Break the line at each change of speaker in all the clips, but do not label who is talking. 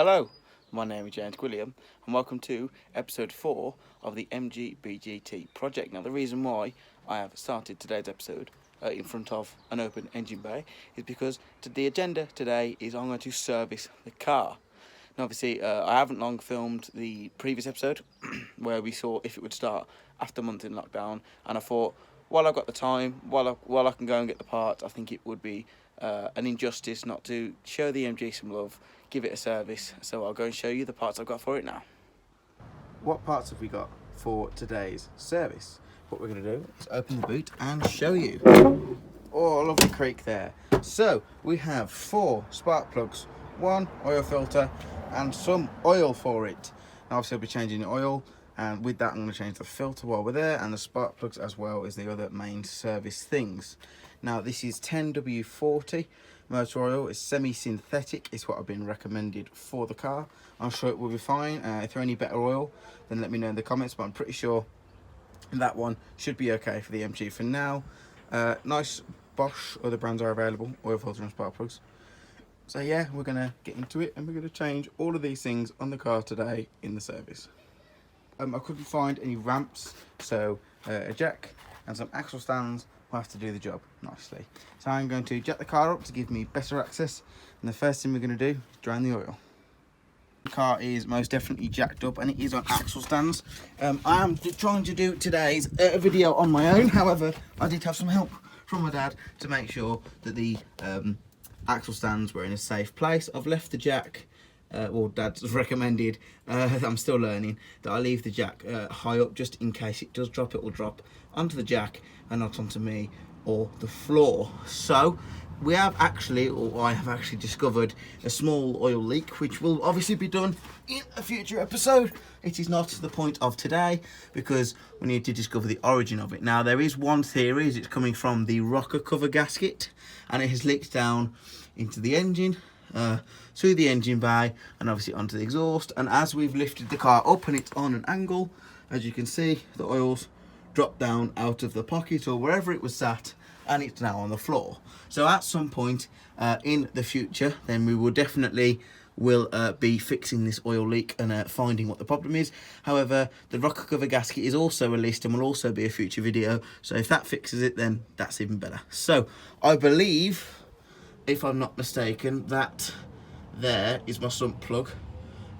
Hello, my name is Gwilliam and welcome to episode 4 of the MG BGT project. Now the reason why I have started today's episode in front of an open engine bay is because the agenda today is I'm going to service the car. Now obviously I haven't long filmed the previous episode where we saw if it would start after a month in lockdown, and I thought while I've got the time, while I can go and get the parts, I think it would be an injustice not to show the MG some love, give it a service. So I'll go and show you the parts I've got for it now. What parts have we got for today's service? What we're going to do is open the boot and show you. Oh, lovely creak there. So we have 4 spark plugs, 1 oil filter and some oil for it. Now obviously I'll be changing the oil, and with that I'm going to change the filter while we're there, and the spark plugs as well as the other main service things. Now this is 10W40 motor oil. It's semi-synthetic, is what I've been recommended for the car. I'm sure it will be fine. If there any better oil, then let me know in the comments, but I'm pretty sure that one should be okay for the MG for now. Nice Bosch, other brands are available, oil filter and spark plugs. So yeah, we're gonna get into it and we're gonna change all of these things on the car today in the service. I couldn't find any ramps, so a jack and some axle stands will have to do the job nicely. So I'm going to jack the car up to give me better access, and the first thing we're going to do is drain the oil. The car is most definitely jacked up and it is on axle stands. I am trying to do today's video on my own, however I did have some help from my dad to make sure that the axle stands were in a safe place. I've left the jack, well, Dad's recommended, I'm still learning, that I leave the jack high up just in case it does drop. It will drop onto the jack and not onto me or the floor. So we have actually, or I have actually discovered a small oil leak, which will obviously be done in a future episode. It is not the point of today because we need to discover the origin of it. Now there is one theory, is it's coming from the rocker cover gasket, and it has leaked down into the engine, through the engine bay and obviously onto the exhaust. And as we've lifted the car up and it's on an angle, as you can see, the oil's dropped down out of the pocket or wherever it was sat, and it's now on the floor. So at some point in the future, then we will definitely be fixing this oil leak and finding what the problem is. However, the rocker cover gasket is also released and will also be a future video, so if that fixes it, then that's even better. So I believe, if I'm not mistaken, that there is my sump plug.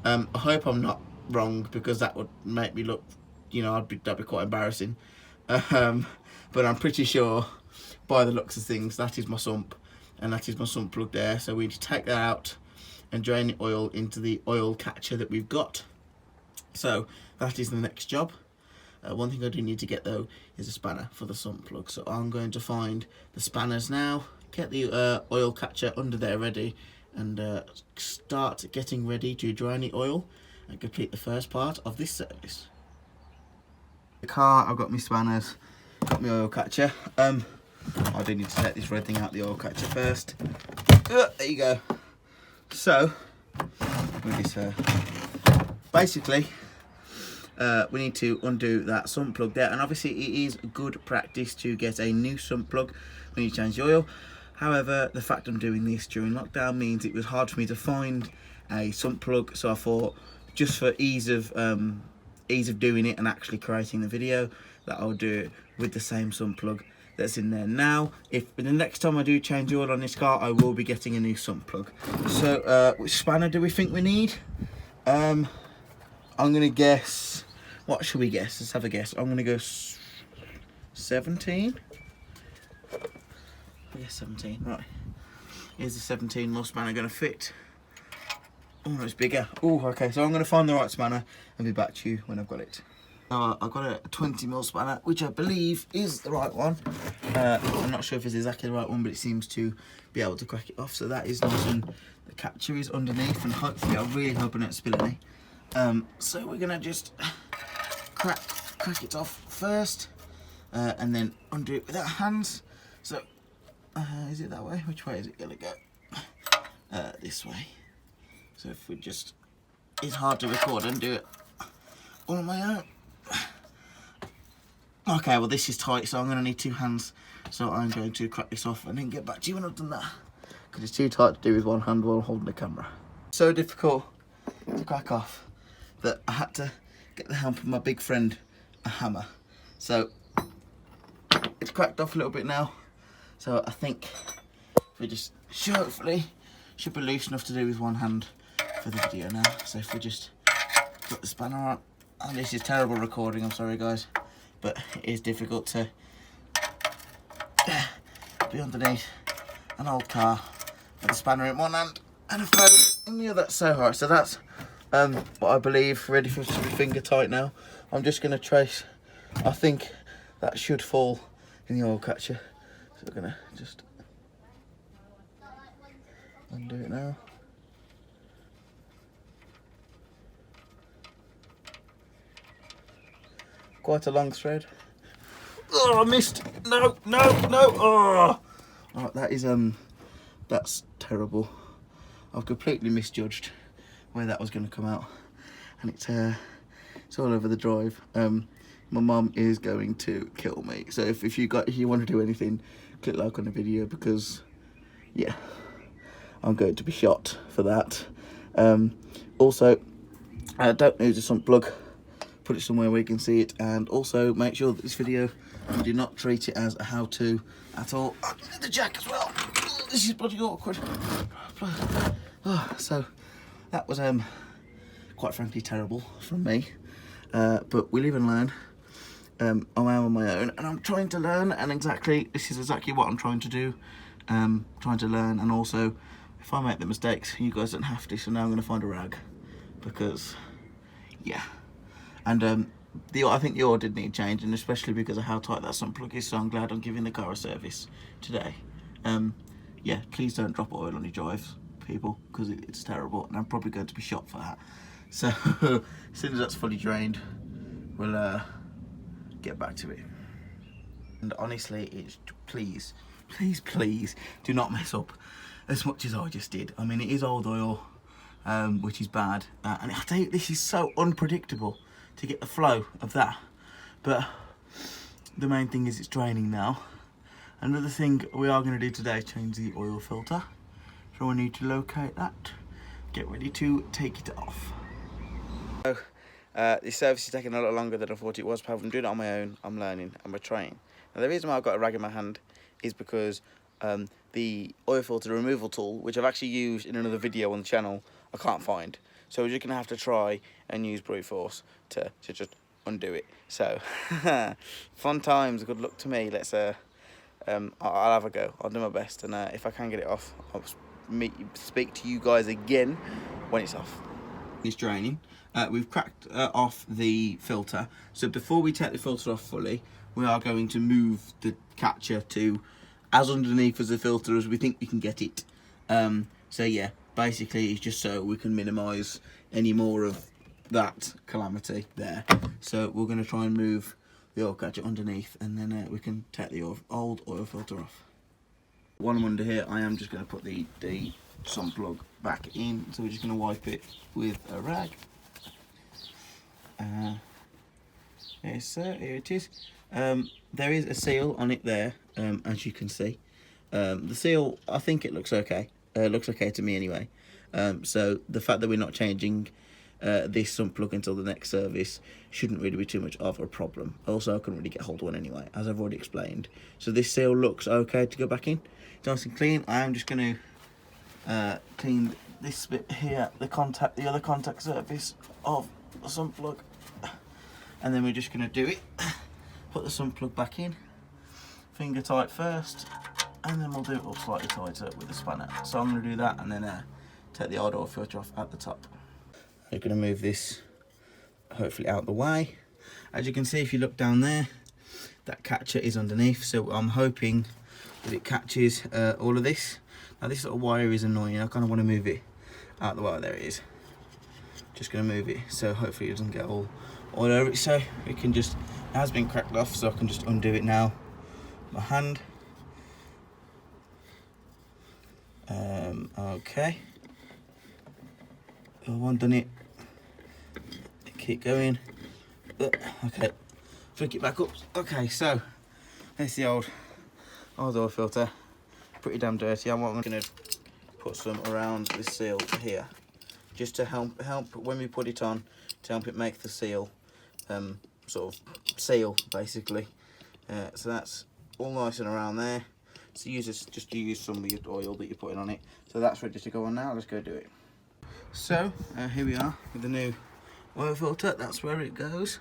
I hope I'm not wrong, because that would make me look, you know, that'd be quite embarrassing. But I'm pretty sure by the looks of things that is my sump, and that is my sump plug there. So we need to take that out and drain the oil into the oil catcher that we've got. So that is the next job. One thing I do need to get though is a spanner for the sump plug, so I'm going to find the spanners now, get the oil catcher under there ready, and start getting ready to drain the oil and complete the first part of this service. The car, I've got my spanners, got my oil catcher. I do need to take this red thing out the oil catcher first. There you go. So with this, basically we need to undo that sump plug there, and obviously it is good practice to get a new sump plug when you change the oil. However, the fact I'm doing this during lockdown means it was hard for me to find a sump plug, so I thought, just for ease of doing it and actually creating the video, that I'll do it with the same sump plug that's in there now. If the next time I do change oil on this car, I will be getting a new sump plug. So which spanner do we think we need? I'm gonna guess, what should we guess? Let's have a guess. I'm gonna go 17. Yeah, 17, right. Here's the 17 mil spanner gonna fit. Oh no, it's bigger. Oh, okay, so I'm gonna find the right spanner and be back to you when I've got it. I've got a 20 mil spanner, which I believe is the right one. I'm not sure if it's exactly the right one, but it seems to be able to crack it off. So that is nice, and the catcher is underneath, and hopefully, I'm really hoping not to spill any. So we're gonna just crack it off first, and then undo it with our hands. So is it that way? Which way is it gonna go? This way. So if we just, it's hard to record and do it all on my own. Okay, well this is tight, so I'm going to need 2 hands. So I'm going to crack this off and then get back to you when I've done that, because it's too tight to do with one hand while holding the camera. So difficult to crack off that I had to get the help of my big friend a hammer. So it's cracked off a little bit now. So I think we just hopefully should be loose enough to do with one hand for the video now. So if we just put the spanner on, and this is terrible recording, I'm sorry guys, but it is difficult to be underneath an old car with a spanner in one hand and a phone in the other. So alright, so that's what I believe ready for it to be finger tight now. I'm just going to trace, I think that should fall in the oil catcher. So we're going to just undo it now. Quite a long thread. Oh, I missed. No. Oh, that is that's terrible. I've completely misjudged where that was going to come out, and it's all over the drive. My mum is going to kill me. So if you want to do anything, click like on the video, because yeah, I'm going to be shot for that. Also, don't use a sump plug. Put it somewhere where you can see it, and also make sure that this video, you do not treat it as a how-to at all. Oh, the jack as well. Oh, this is bloody awkward. Oh, so that was quite frankly terrible from me, but we live and learn. I'm on my own, and I'm trying to learn, and this is exactly what I'm trying to do. Trying to learn, and also if I make the mistakes, you guys don't have to. So now I'm going to find a rag, because yeah. And I think the oil did need changing, especially because of how tight that sump plug is. So I'm glad I'm giving the car a service today. Yeah, please don't drop oil on your drives, people, because it's terrible, and I'm probably going to be shot for that. So as soon as that's fully drained, we'll get back to it. And honestly, it's please do not mess up as much as I just did. I mean, it is old oil, which is bad, and I tell you, this is so unpredictable to get the flow of that. But the main thing is it's draining now. Another thing we are going to do today is change the oil filter. So I need to locate that, get ready to take it off. So this service is taking a lot longer than I thought it was. But I'm doing it on my own, I'm learning, and we're trying. Now the reason why I've got a rag in my hand is because the oil filter removal tool, which I've actually used in another video on the channel, I can't find. So we're just going to have to try and use brute force to just undo it. So, fun times, good luck to me. Let's, I'll have a go. I'll do my best, and if I can get it off, I'll speak to you guys again when it's off. It's draining. We've cracked off the filter. So before we take the filter off fully, we are going to move the catcher to as underneath as the filter as we think we can get it. So yeah. Basically, it's just so we can minimise any more of that calamity there. So we're going to try and move the oil catcher underneath, and then we can take the old oil filter off. While I'm under here, I am just going to put the sump plug back in. So we're just going to wipe it with a rag. Yes, sir, here it is. There is a seal on it there, as you can see. The seal, I think it looks okay. Looks okay to me anyway. So the fact that we're not changing this sump plug until the next service shouldn't really be too much of a problem. Also, I couldn't really get hold of one anyway, as I've already explained. So this seal looks okay to go back in. It's nice and clean. I am just going to clean this bit here, the other contact surface of the sump plug, and then we're just going to do it. Put the sump plug back in, finger tight first, and then we'll do it up slightly tighter with the spanner. So I'm going to do that, and then take the old oil filter off at the top. I'm going to move this hopefully out the way. As you can see, if you look down there, that catcher is underneath, so I'm hoping that it catches all of this. Now this little wire is annoying. I kind of want to move it out the way. There it is. Just going to move it so hopefully it doesn't get all over it. So we can just, it has been cracked off, so I can just undo it now. My hand. Okay. I've undone it. Keep going. Okay. Flick it back up. Okay, so there's the old oil filter. Pretty damn dirty. I'm going to put some around this seal here, just to help when we put it on, to help it make the seal, sort of seal basically. So that's all nice and around there. So just use some of your oil that you're putting on it. So that's ready to go on now. Let's go do it. So here we are with the new oil filter. That's where it goes.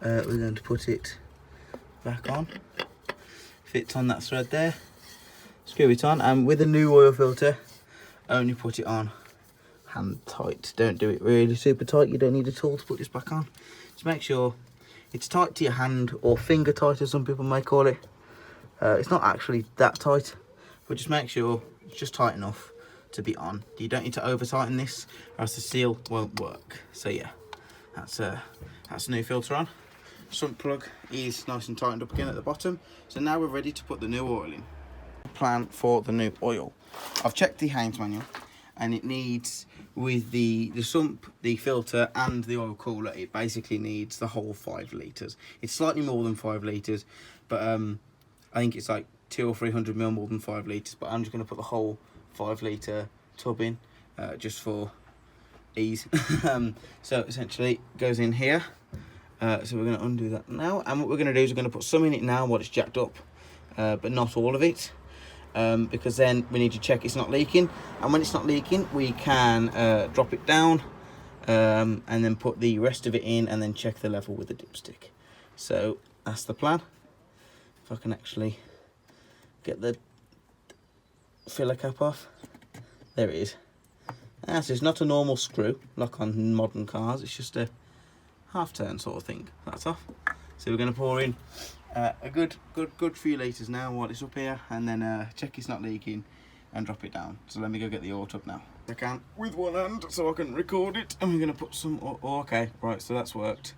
We're going to put it back on. Fits on that thread there. Screw it on, and with the new oil filter, only put it on hand tight. Don't do it really super tight. You don't need a tool to put this back on. Just make sure it's tight to your hand, or finger tight as some people may call it. It's not actually that tight, but just make sure it's just tight enough to be on. You don't need to over tighten this, or else the seal won't work. So yeah, that's the new filter on. Sump plug is nice and tightened up again at the bottom. So now we're ready to put the new oil in. Plan for the new oil. I've checked the Heinz manual, and it needs, with the sump, the filter and the oil cooler, it basically needs the whole 5 litres. It's slightly more than 5 litres, but I think it's like 200 or 300 ml more than 5 litres, but I'm just going to put the whole 5 litre tub in, just for ease. So essentially it goes in here. So we're going to undo that now, and what we're going to do is we're going to put some in it now while it's jacked up, but not all of it, because then we need to check it's not leaking, and when it's not leaking we can drop it down, and then put the rest of it in, and then check the level with the dipstick. So that's the plan. If I can actually get the filler cap off. There it is. That's just not a normal screw like on modern cars, it's just a half turn sort of thing. That's off. So we're going to pour in a good few litres now while it's up here, and then check it's not leaking and drop it down. So let me go get the oil tub now. I can with one hand so I can record it, and we're going to put some okay, right, so that's worked.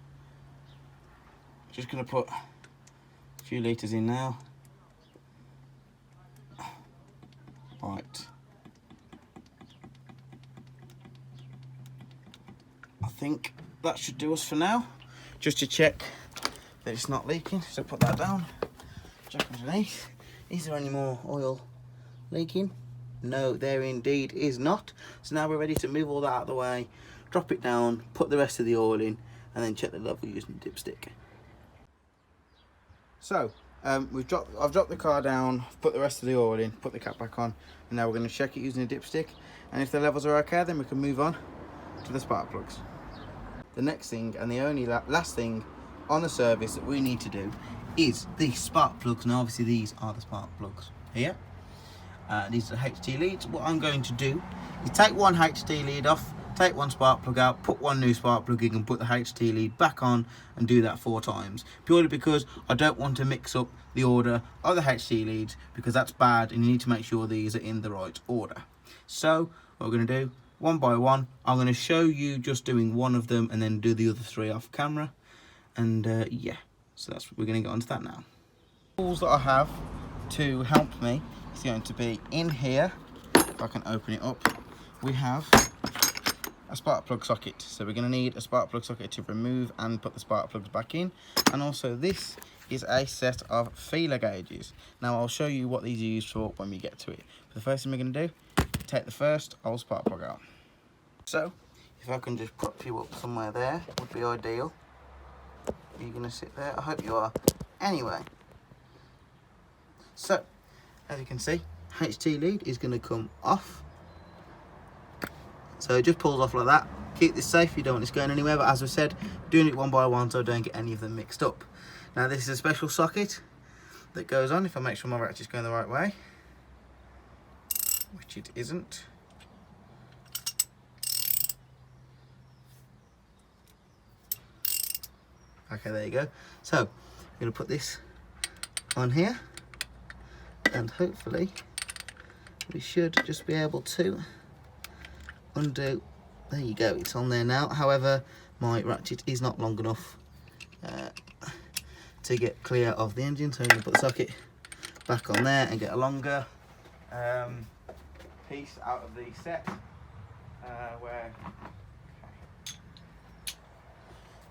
Just going to put a few litres in now. Right, I think that should do us for now, just to check that it's not leaking. So put that down, check underneath. Is there any more oil leaking? No, there indeed is not. So now we're ready to move all that out of the way, drop it down, put the rest of the oil in, and then check the level using the dipstick. So I've dropped the car down, put the rest of the oil in, put the cap back on, and now we're going to check it using a dipstick, and if the levels are okay, then we can move on to the spark plugs. The next thing, and the only last thing on the service that we need to do, is the spark plugs. Now obviously these are the spark plugs here. These are the HT leads. What I'm going to do is take one HT lead off, take one spark plug out, put one new spark plug in, and put the HT lead back on, and do that 4 times. Purely because I don't want to mix up the order of the HT leads, because that's bad, and you need to make sure these are in the right order. So what we're going to do, one by one, I'm going to show you just doing one of them, and then do the other 3 off camera. And yeah, so we're going to get onto that now. The tools that I have to help me is going to be in here. If I can open it up, we have a spark plug socket. So we're going to need a spark plug socket to remove and put the spark plugs back in. And also this is a set of feeler gauges. Now I'll show you what these are used for when we get to it. But the first thing we're going to do, take the first old spark plug out. So if I can just prop you up somewhere there, would be ideal. Are you going to sit there? I hope you are. Anyway, so as you can see, HT lead is going to come off. So it just pulls off like that. Keep this safe, you don't want this going anywhere, but as I said, doing it one by one so I don't get any of them mixed up. Now this is a special socket that goes on if I make sure my ratchet's going the right way, which it isn't. Okay, there you go. So I'm going to put this on here, and hopefully we should just be able to undo. There you go, it's on there now. However, my ratchet is not long enough to get clear of the engine, so I'm going to put the socket back on there and get a longer piece out of the set.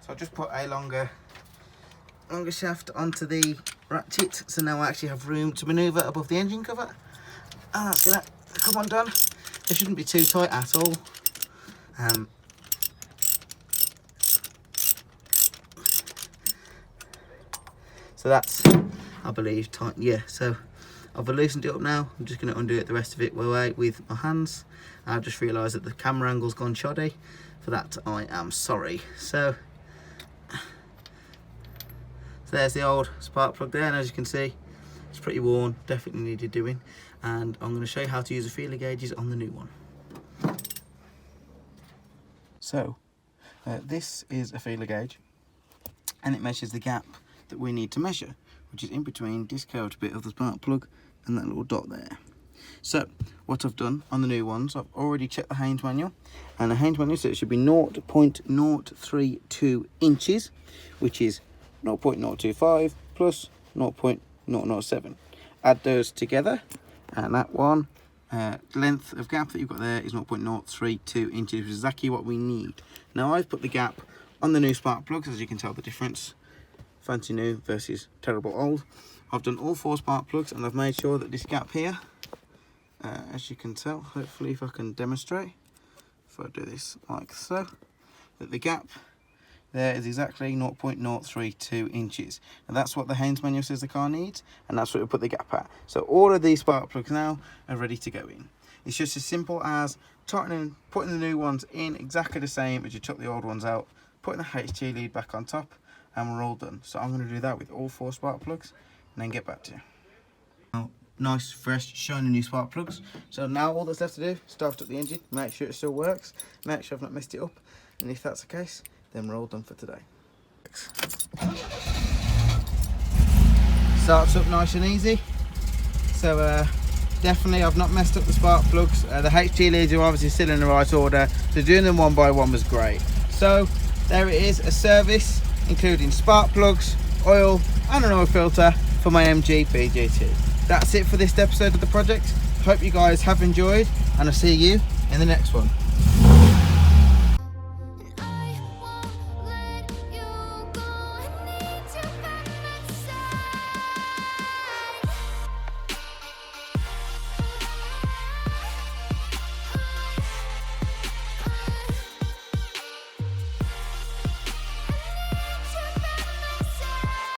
So I'll just put a longer shaft onto the ratchet, so now I actually have room to manoeuvre above the engine cover. And that's gonna come undone. It shouldn't be too tight at all. So that's, I believe, tight. Yeah, so I've loosened it up now. I'm just going to undo it, the rest of it away with my hands. I've just realised that the camera angle's gone shoddy. For that, I am sorry. So there's the old spark plug there, and as you can see, it's pretty worn, definitely needed doing. And I'm going to show you how to use the feeler gauges on the new one. So this is a feeler gauge, and it measures the gap that we need to measure, which is in between this curved bit of the spark plug and that little dot there. So what I've done on the new ones, I've already checked the Haynes manual, and the Haynes manual says it should be 0.032 inches, which is 0.025 plus 0.007. Add those together, and that one length of gap that you've got there is 0.032 inches, which is exactly what we need. Now I've put the gap on the new spark plugs, as you can tell the difference, fancy new versus terrible old. I've done all 4 spark plugs, and I've made sure that this gap here, as you can tell, hopefully if I can demonstrate, if I do this like so, that the gap there is exactly 0.032 inches. And that's what the Haynes manual says the car needs, and that's what we put the gap at. So all of these spark plugs now are ready to go in. It's just as simple as tightening, putting the new ones in exactly the same as you took the old ones out, putting the HT lead back on top, and we're all done. So I'm going to do that with all 4 spark plugs and then get back to you. Now, nice, fresh, shiny new spark plugs. So now all that's left to do, start up the engine, make sure it still works, make sure I've not messed it up, and if that's the case, then we're all done for today. Starts up nice and easy. So definitely I've not messed up the spark plugs. The HT leads are obviously still in the right order, so doing them one by one was great. So there it is, a service including spark plugs, oil and an oil filter for my MG BGT. That's it for this episode of the project. Hope you guys have enjoyed, and I'll see you in the next one.